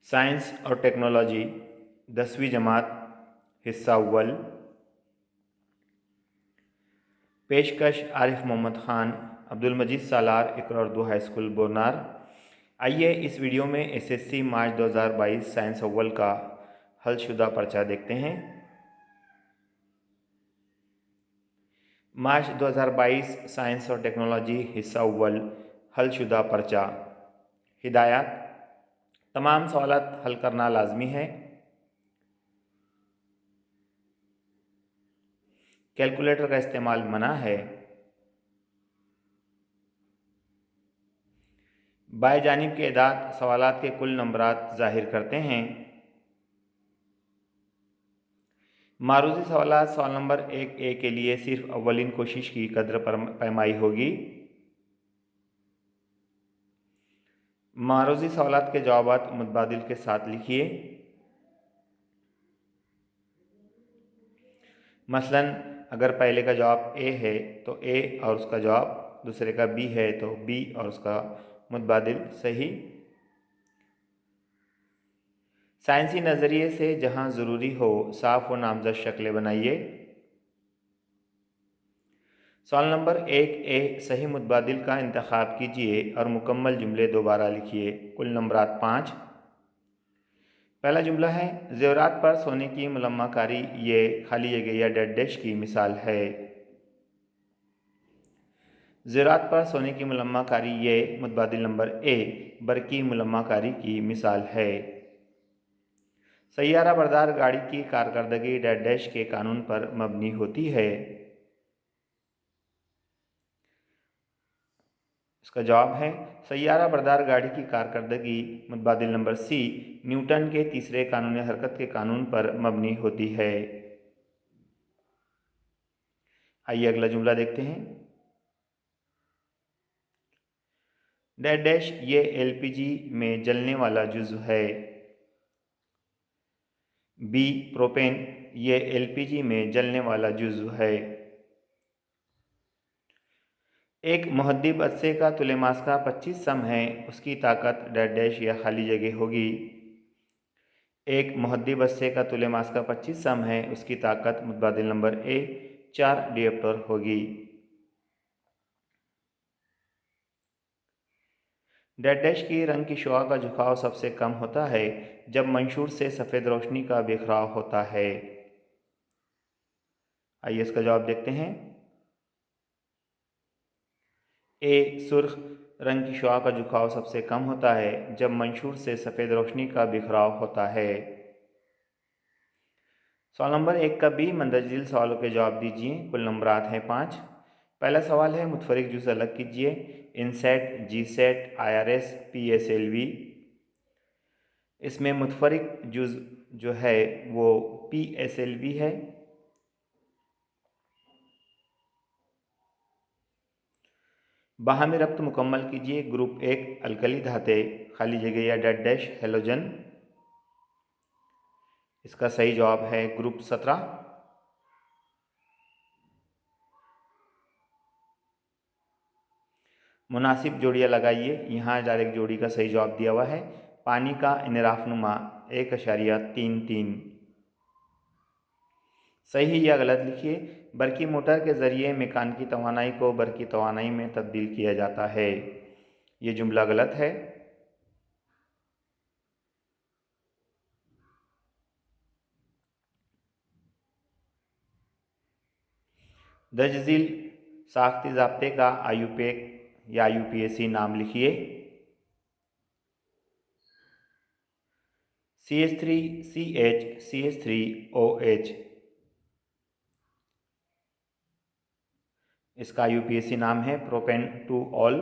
Science और technology 10वीं जमात हिस्सा अव्वल। पेशकश आरिफ मोहम्मद ख़ान, अब्दुल मजीद सालार, इकरा उर्दू हाई स्कूल बोरनार। आइए इस वीडियो में एसएससी मार्च 2022 साइंस अव्वल का हलशुदा पर्चा देखते हैं। मार्च 2022 साइंस और टेक्नोलॉजी हिस्सा अव्वल हलशुदा पर्चा। हिदायत: तमाम सवालात हल करना लाजमी है। कैलकुलेटर का इस्तेमाल मना है। बाएं जानिब के एदाद सवालात के कुल नंबरात ज़ाहिर करते हैं। मारूजी सवालात सवाल नंबर 1A के लिए सिर्फ अव्वलीन कोशिश की कद्र पैमाई होगी। मारूजी सवालात के जवाबात मुतबादिल के साथ लिखिए। मसलन अगर पहले का जवाब A है तो A और उसका जवाब, दूसरे का B है तो B और उसका मुतबादिल सही। साइंसी नज़रिए से जहां ज़रूरी हो साफ व नामज़द शक्लें बनाइए। सवाल नंबर 1A सही मुतबादिल का इंतखाब कीजिए और मुकम्मल जुमले दोबारा लिखिए। कुल नंबरात 5। पहला जुमला है, ज़ेवरात पर सोने की मुलम्माकारी ये खाली जगह या डेड डैश की मिसाल है। ज़ेवरात पर सोने की मुलम्माकारी ये मुतबादिल नंबर A बरकी मुलम्माकारी की मिसाल है। सैयारा बरदार गाड़ी की कारकर्दगी डेड डैश के कानून पर मबनी होती है। इसका जवाब है सैयारा बरदार गाड़ी की कारकर्दगी मुतबादिल नंबर C न्यूटन के तीसरे कानून हरकत के कानून पर मबनी होती है। आइए अगला जुमला देखते हैं। डेड डैश ये LPG में जलने वाला जुज़्व है। B प्रोपेन ये LPG में जलने वाला जुज़्व है। एक मुहद्दिब अदसे का तुलेमास का 25 सम है, उसकी ताकत डेड डैश या खाली जगह होगी। एक मुहद्दिब अदसे का तुलेमास का 25 सम है, उसकी ताकत मुतबादिल नंबर A 4 डियोप्टर होगी। डेड डैश की रंग की शुआ का झुकाव सबसे कम होता है जब मंशूर से सफ़ेद रोशनी का बिखराव होता है। आइए इसका जवाब देखते हैं। A सुर्ख रंग की शुआ का झुकाव सबसे कम होता है जब मंशूर से सफ़ेद रोशनी का बिखराव होता है। सवाल नंबर 1 का B मंदरजिल सवालों के जवाब दीजिए। कुल नंबरात हैं 5। पहला सवाल है मुतफरिक जुज़ अलग कीजिए। INSAT, GSAT, IRS, PSLV। इसमें मुतफरिक जुज़ जो है वो PSLV है। बाहमी रब्त मुकम्मल कीजिए। ग्रुप 1 अलकली धाते खाली जगह या डेड डैश हेलोजन। इसका सही जवाब है ग्रुप 17। मुनासिब जोड़ियाँ लगाइए। यहाँ डायरेक्ट जोड़ी का सही जवाब दिया हुआ है पानी का इनराफनुमा 1.33। सही या गलत लिखिए। बरकी मोटर के ज़रिए मेकान की तवानाई को बरकी तवानाई में तब्दील किया जाता है। ये जुमला गलत है। दर्जझील साख्ती ज़ाब्ते का IUPAC या UPSC नाम लिखिए। CH3CH CH3OH। इसका UPSC नाम है प्रोपेन टू ऑल।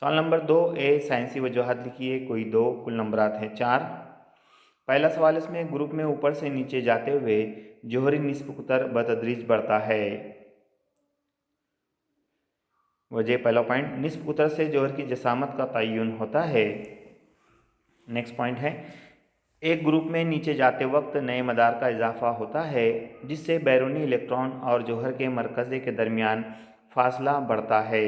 सवाल नंबर 2A साइंसी वजूहत लिखिए। कोई 2। कुल नंबरात हैं 4। पहला सवाल इसमें ग्रुप में ऊपर से नीचे जाते हुए जोहरी निस्ब कुतर बतदरीज बढ़ता है। वजह पहला पॉइंट, निस्ब कुतर से जोहर की जसामत का तयन होता है। नेक्स्ट पॉइंट है, एक ग्रुप में नीचे जाते वक्त नए मदार का इजाफा होता है जिससे बैरूनी इलेक्ट्रॉन और जोहर के मरकज़े के दरमियान फासला बढ़ता है।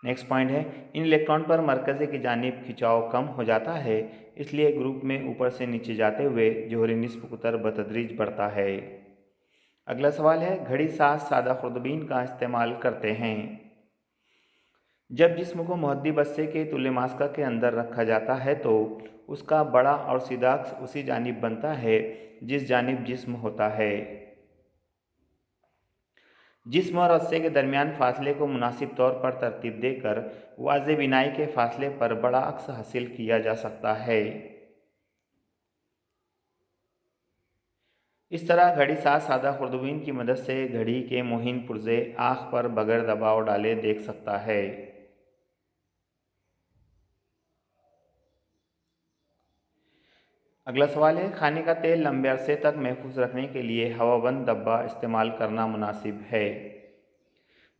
नेक्स्ट पॉइंट है, इन इलेक्ट्रॉन पर मरकज़े की जानिब खिंचाव कम हो जाता है, इसलिए ग्रुप में ऊपर से नीचे जाते हुए जोहरी निस्ब कुतर बतदरीज बढ़ता है। अगला सवाल है, घड़ी साज सादा खुर्दबीन का इस्तेमाल करते हैं। जब जिस्म को मुहद्दी बस्ते के तुल्य मास्का के अंदर रखा जाता है तो उसका बड़ा और सीधा अक्स उसी जानिब बनता है जिस जानिब जिस्म होता है। जिस्म और रस्से के दरमियान फासले को मुनासिब तौर पर तरतीब देकर वाज़े बिनाई के फासले पर बड़ा अक्स हासिल किया जा सकता है। इस तरह घड़ी साज सादा खुर्दबीन की मदद से घड़ी के मुहिन पुर्जे आँख पर बगैर दबाव डाले देख सकता है। अगला सवाल है, खाने का तेल लंबे अरसे तक महफूज रखने के लिए हवाबंद डब्बा इस्तेमाल करना मुनासिब है।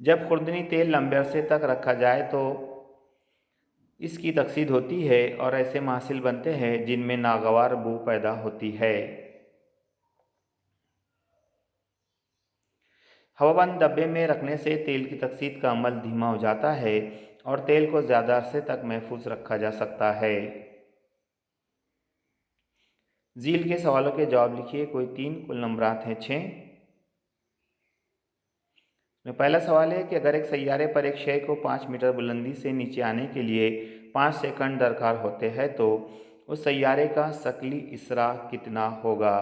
जब खुर्दनी तेल लंबे अरसे तक रखा जाए तो इसकी तकसीद होती है और ऐसे महसिल बनते हैं जिनमें नागवार बू पैदा होती है। हवाबंद डब्बे में रखने से तेल की तकसीद का अमल धीमा हो जाता है और तेल को ज़्यादा अरसे तक महफूज रखा जा सकता है। झील के सवालों के जवाब लिखिए। कोई 3, कुल नंबरात हैं 6। पहला सवाल है कि अगर एक सैयारे पर एक शय को 5 मीटर बुलंदी से नीचे आने के लिए 5 सेकंड दरकार होते हैं तो उस सैयारे का शकली इसरा कितना होगा।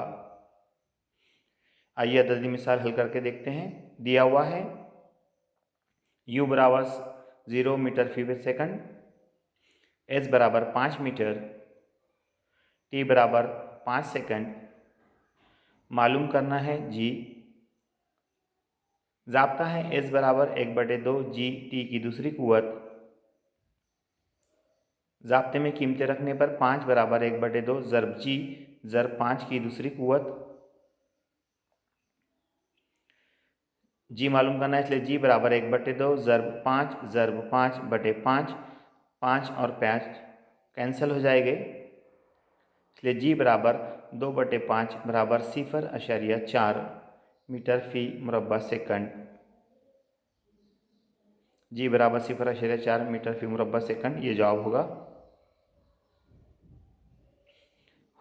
आइए अददी मिसाल हल करके देखते हैं। दिया हुआ है u बराबर 0 मीटर फी पर सेकंड, s बराबर 5 मीटर, t बराबर 5 सेकंड। मालूम करना है g। ज़ाब्ता है s बराबर 1/2 g t की दूसरी कुव्वत। ज़ाब्ते में कीमतें रखने पर 5 बराबर 1/2 ज़रब g ज़रब 5 की दूसरी कुव्वत। g मालूम करना है, इसलिए g बराबर 1/2 ज़रब 5 ज़रब 5/5। 5 और 5 कैंसिल हो जाएंगे, इसलिए g बराबर 2/5 बराबर 0.4 मीटर फी मुरब्बा सेकंड। g बराबर 0.4 मीटर फी मुरब्बा सेकंड ये जवाब होगा।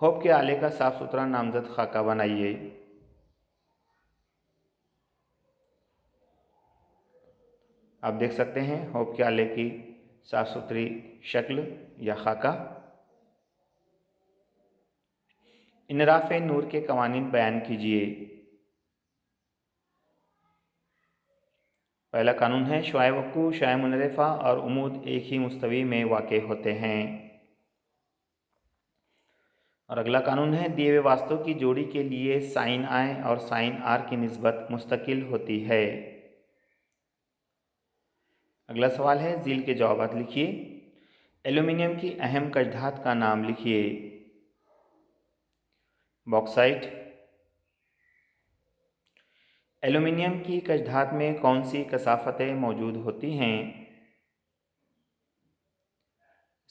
होप के आले का साफ सुथरा नामजद खाका बनाइए। आप देख सकते हैं होप के आले की साफ सुथरी शक्ल या खाका। इनराफ नूर के कवानीन बयान कीजिए। पहला कानून है, शुआए वक़्क़ू शुआए मुनरिफ़ा और उमूद एक ही मुस्तवी में वाक़े होते हैं। और अगला कानून है, दिए हुए वास्तव की जोड़ी के लिए साइन आई और साइन आर की निस्बत मुस्तकिल होती है। अगला सवाल है, झील के जवाबात लिखिए। एल्यूमिनियम की अहम कशधात का नाम लिखिए। बॉक्साइट। एल्यूमिनियम की कशधात में कौन सी कसाफ़तें मौजूद होती हैं।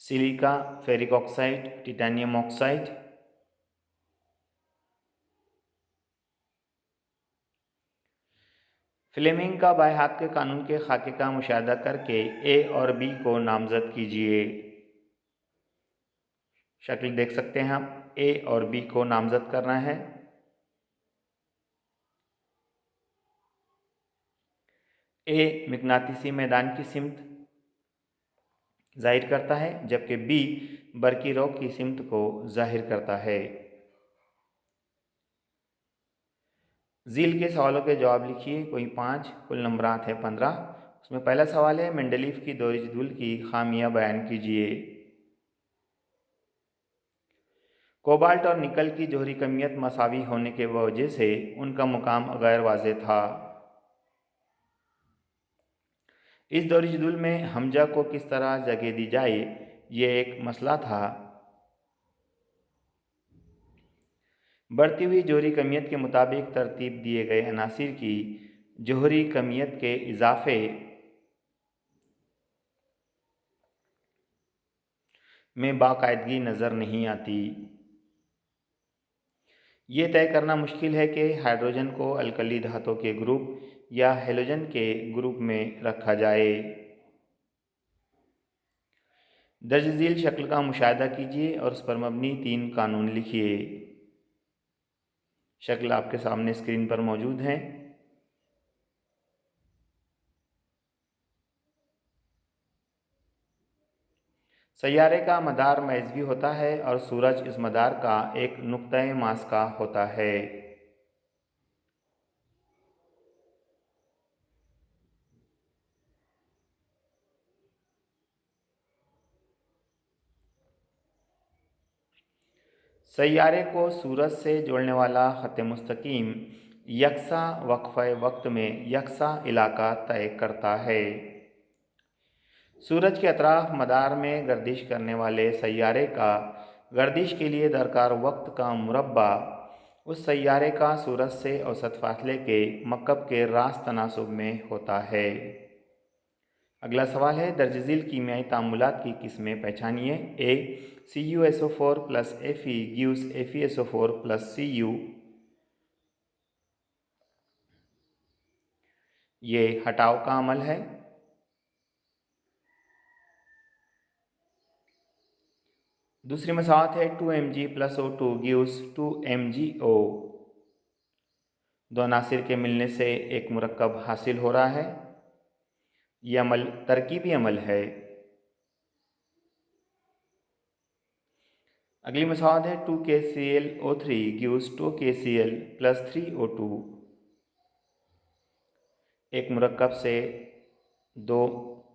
Silica, ferric oxide, titanium oxide. Fleming का बाएं हाथ के कानून के खाके का मुशाहदा करके ए और बी को नामजद कीजिए। शक्ल देख सकते हैं आप, ए और बी को नामजद करना है। ए मिकनातीसी मैदान की सिमत जाहिर करता है जबकि बी बरकी रॉक की सिमत को जाहिर करता है। झील के सवालों के जवाब लिखिए। कोई 5, कुल नंबरात हैं 15। उसमें पहला सवाल है, मेंडलीफ की दोहरी जदूल की खामियां बयान कीजिए। कोबाल्ट और निकल की जोहरी कमियत मसावी होने के वजह से उनका मुकाम गैर वाज़ेह था। इस दोहरी जदूल में हमजा को किस तरह जगह दी जाए ये एक मसला था। बढ़ती हुई जोहरी कमियत के मुताबिक तरतीब दिए गए अनासिर की जोहरी कमियत के इजाफे में बाकायदगी नज़र नहीं आती। ये तय करना मुश्किल है कि हाइड्रोजन को अल्कली धातुओं के ग्रुप या हेलोजन के ग्रुप में रखा जाए। दर्ज झील शक्ल का मुशाहिदा कीजिए और उस पर मबनी 3 कानून लिखिए। शक्ल आपके सामने स्क्रीन पर मौजूद है। सैयारे का मदार महज़वी होता है और सूरज इस मदार का एक नुक्ता-ए मास का होता है। सैयारे को सूरज से जोड़ने वाला ख़त मुस्तकीम यकसा वक्फ़े वक्त में यकसा इलाका तय करता है। सूरज के अतराफ मदार में गर्दिश करने वाले सैयारे का गर्दिश के लिए दरकार वक्त का मुरब्बा उस सैयारे का सूरज से औसत फासले के मकब के रास्त तनासुब में होता है। अगला सवाल है, दर्ज झील कीमियाई तामुलात की किस्में पहचानिए। ए CuSO4 plus Fe gives FeSO4 plus Cu। ये हटाव का अमल है। दूसरी मसावत है 2Mg plus O2 gives 2MgO। दो अनासिर के मिलने से एक मुरक्कब हासिल हो रहा है। यह अमल तरकीबी अमल है। अगली मसावत है 2KClO3 gives 2KCl plus 3O2। एक मुरक्कब से दो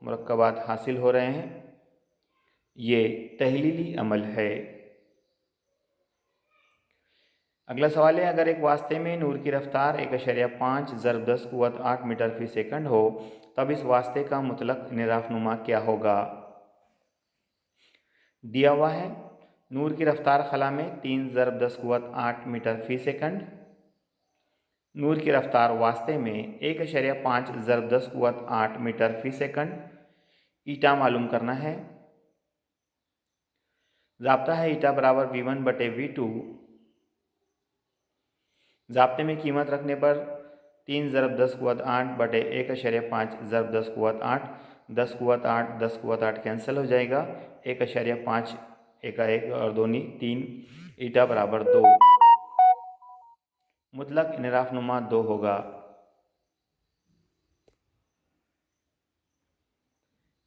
मुरक्कबात हासिल हो रहे हैं। ये तहलीली अमल है। अगला सवाल है, अगर एक वास्ते में नूर की रफ्तार 1.5 ज़रब 10 क़ुव्वत 8 मीटर फ़ी सेकंड हो तब इस वास्ते का मुतलक इनराफनुमा क्या होगा। दिया हुआ है नूर की रफ्तार खला में 3 ज़रब 10 क़ुव्वत 8 मीटर फ़ी सेकंड। नूर की रफ्तार वास्ते में 1.5 ज़रब 10 क़ुव्वत 8 मीटर फ़ी सेकंड। ईटा मालूम करना है। ज़ाब्ता है ईटा बराबर V1/V2। ज़ाब्ते में कीमत रखने पर 3 ज़रब 10 क़ुव्वत 8 बटे 1.5 ज़रब 10 क़ुव्वत 8 10 क़ुव्वत 8 10 क़ुव्वत 8 कैंसिल हो जाएगा। 1.5 एका 1 और दोनी 3 ईटा बराबर 2। मुतलक इनराफनुमा 2 होगा।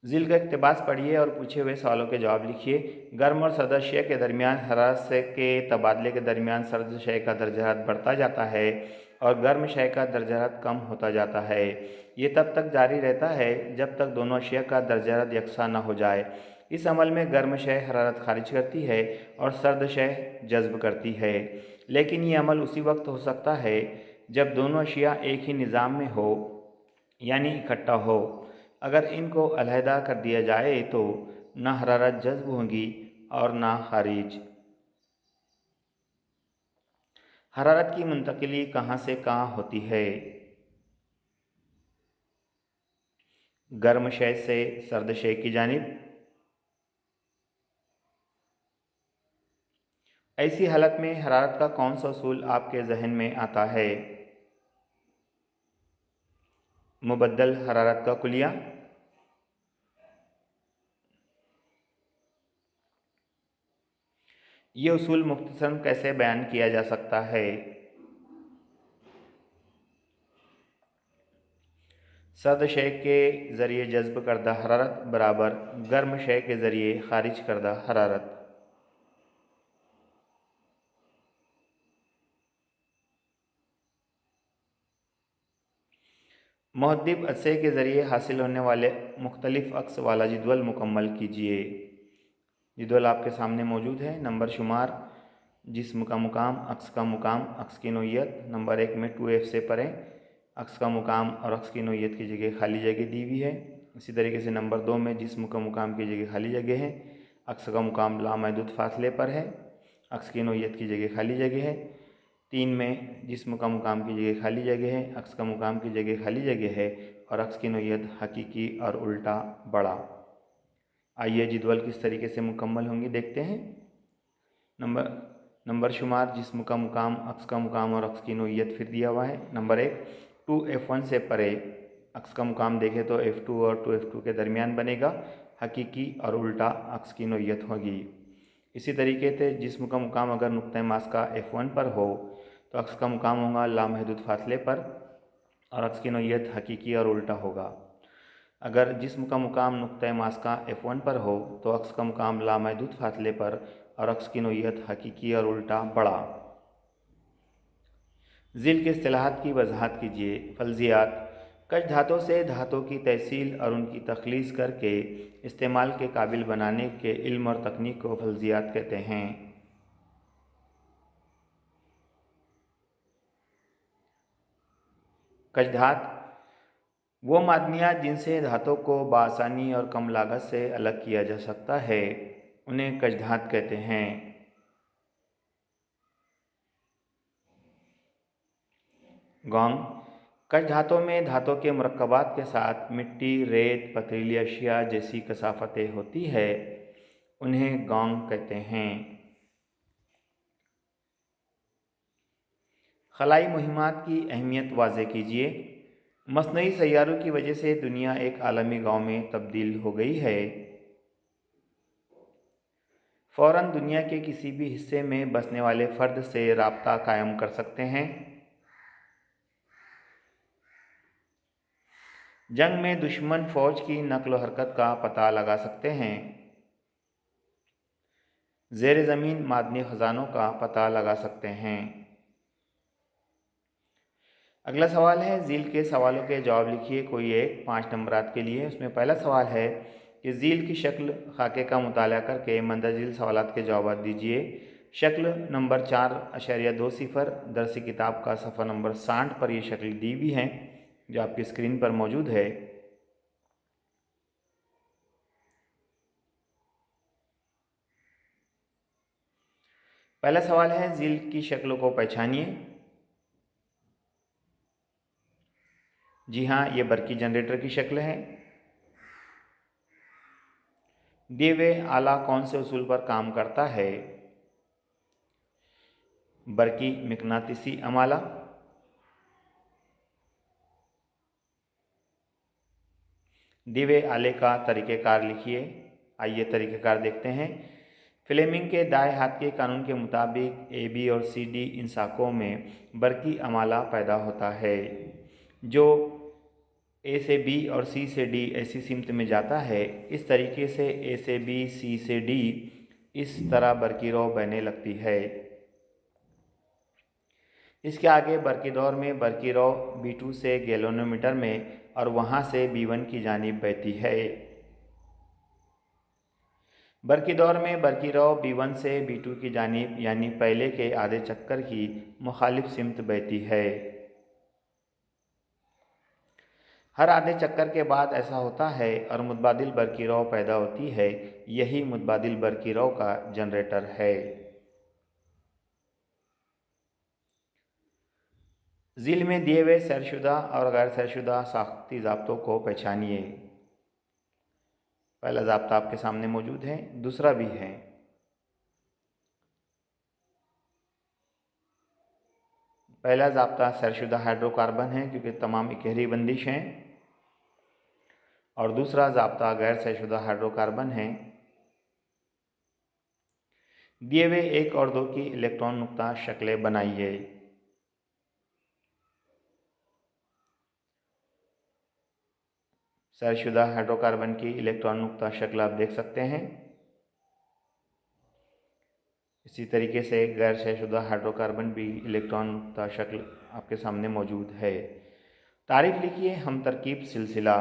झील का इक़्तिबास पढ़िए और पूछे हुए सवालों के जवाब लिखिए। गर्म और सर्द शय के दरमियान हरारत से के तबादले के दरमियान सर्द शय का दर्जा हरारत बढ़ता जाता है और गर्म शय का दर्जा हरारत कम होता जाता है। ये तब तक जारी रहता है जब तक दोनों अशिया का दर्जा हरारत यकसा न हो जाए। इस अमल में गर्म शय हरारत खारिज करती है और सर्द शय जज्ब करती है, लेकिन ये अमल उसी वक्त हो सकता है जब दोनों अशिया एक ही निज़ाम में हो यानी इकट्ठा हो। अगर इनको अलहदा कर दिया जाए तो ना हरारत जज्ब होगी और ना खारिज। हरारत की मुंतकिली कहाँ से कहाँ होती है। गर्म शय से सर्द शय की जानिब। ऐसी हालत में हरारत का कौन सा उसूल आपके जहन में आता है। मुबद्दल हरारत का कुलिया। ये उसूल मुख्तसरन कैसे बयान किया जा सकता है। सर्द शय के ज़रिए जज्ब करदा हरारत बराबर गर्म शय के ज़रिए खारिज करदा हरारत। मुहद्दिब अरसे के ज़रिए हासिल होने वाले मुख्तलिफ अक्स वाला जदवल मुकम्मल कीजिए। जदवल आपके सामने मौजूद है। नंबर शुमार, जिस्म का मुकाम, अक्स का मुकाम, अक्स की नोयत। नंबर 1 में 2F से पढ़ें। अक्स का मुकाम और अक्स की नोयत की जगह खाली जगह दी हुई है। इसी तरीके से नंबर 2 में जिस्म का मुकाम की जगह खाली जगह है। अक्स का मुकाम लामहदूद फासले पर है। अक्स की नोयत की जगह खाली जगह है। 3 में जिस्म का मुकाम की जगह खाली जगह है, अक्स का मुकाम की जगह खाली जगह है और अक्स की नोयत हकीकी और उल्टा बड़ा। आइए जदवल किस तरीके से मुकम्मल होंगी देखते हैं। नंबर शुमार, जिस्म का मुकाम, अक्स का मुकाम और अक्स की नोयत फिर दिया हुआ है। नंबर 1 2F1 से परे अक्स का मुकाम देखें तो F2 और 2F2 के दरमियान बनेगा। हकीकी और उल्टा अक्स की नोयत होगी। इसी तरीके से जिस्म का मुकाम अगर नुक्ता मास का F1 पर हो तो अक्स का मुकाम होगा लामहदूद फासले पर और अक्स की नोयत हकीकी और उल्टा होगा। अगर जिस्म का मुकाम नुक्ता मास का F1 पर हो तो अक्स का मुकाम लामहदूद फासले पर और अक्स की नोयत हकीकी और उल्टा बड़ा। ज़िल के इस्तिलाहात की वजाहत कीजिए। फल्जियात कश धातों से धातों की तहसील और उनकी तखलीस करके इस्तेमाल के काबिल बनाने के इल्म और तकनीक को फल्जियात कहते हैं। कश धात वो मादनियात जिनसे धातों को बआसानी और कम लागत से अलग किया जा सकता है उन्हें कश धात कहते हैं। गोंग कश धातों में धातों के मुरक्कबात के साथ मिट्टी, रेत, पथरीली अशिया जैसी कसाफतें होती है, उन्हें गोंग कहते हैं। खलाई मुहिम्मात की अहमियत वाज़े कीजिए। मसनई सैयारों की वजह से दुनिया एक आलमी गांव में तब्दील हो गई है। फ़ौरन दुनिया के किसी भी हिस्से में बसने वाले फ़र्द से राब्ता कायम कर सकते हैं। जंग में दुश्मन फ़ौज की नकल व हरकत का पता लगा सकते हैं। ज़ेर ज़मीन मादनी ख़जानों का पता लगा सकते हैं। अगला सवाल है ज़ील के सवालों के जवाब लिखिए कोई एक 5 नंबरात के लिए। उसमें पहला सवाल है कि ज़ील की शक्ल खाके का मुताला करके मंदरजिल सवालात के जवाब दीजिए। शक्ल नंबर 4.20 दरसी किताब का सफ़ा नंबर 60 पर यह शक्ल दी हुई है जो आपकी स्क्रीन पर मौजूद है। पहला सवाल है ज़ील की शक्लों को पहचानिए। जी हाँ, ये बरकी जनरेटर की शक्ल है। दिए हुए आला कौन से उसूल पर काम करता है? बरकी मिकनातीसी अमाला। दिए हुए आले का तरीक़ेकार लिखिए। आइए तरीक़ेकार देखते हैं। फ्लेमिंग के दाएं हाथ के कानून के मुताबिक ए, बी और सी, डी इन साकों में बरकी अमाला पैदा होता है। जो ए से बी और सी से डी ऐसी सिमत में जाता है, इस तरीके से ए से बी, सी से डी इस तरह बरकी रो बहने लगती है। इसके आगे बरकी दौर में बरकी रो B2 से गैल्वेनोमीटर में और वहाँ से B1 की जानिब बहती है। बरकी दौर में बरकी रो B1 से B2 की जानिब यानी पहले के आधे चक्कर की मुखालिफ सिमत बहती है। हर आधे चक्कर के बाद ऐसा होता है और मुतबादिल बरकी रो पैदा होती है। यही मुतबादिल बरकी रो का जनरेटर है। ज़िल में दिए हुए सैरशुदा और गैर सैरशुदा साख्ती ज़ाब्तों को पहचानिए। पहला ज़ाब्ता आपके सामने मौजूद है, दूसरा भी है। पहला ज़ाब्ता सैरशुदा हाइड्रोकार्बन है क्योंकि तमाम इकहरी बंदिश हैं, और दूसरा ज़ाब्ता गैर सैरशुदा हाइड्रोकार्बन है। दिए हुए 1 और 2 की इलेक्ट्रॉन नुक्ता शक्लें बनाइए। सैरशुदा हाइड्रोकार्बन की इलेक्ट्रॉन नुक्ता शक्ल आप देख सकते हैं। इसी तरीके से गैर सैरशुदा हाइड्रोकार्बन भी इलेक्ट्रॉन नुक्ता शक्ल आपके सामने मौजूद है। तारीफ लिखिए हम तरकीब सिलसिला।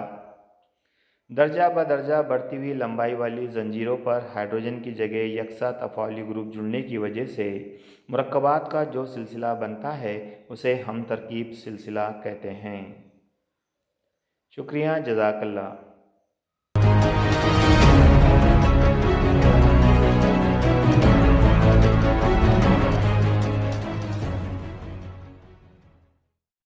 दर्जा ब दर्जा बढ़ती हुई लंबाई वाली जंजीरों पर हाइड्रोजन की जगह यकसा तफ़ाउली ग्रुप जुड़ने की वजह से मुरक्कबात का जो सिलसिला बनता है उसे हम तरकीब सिलसिला कहते हैं। शुक्रिया, जज़ाकल्लाह।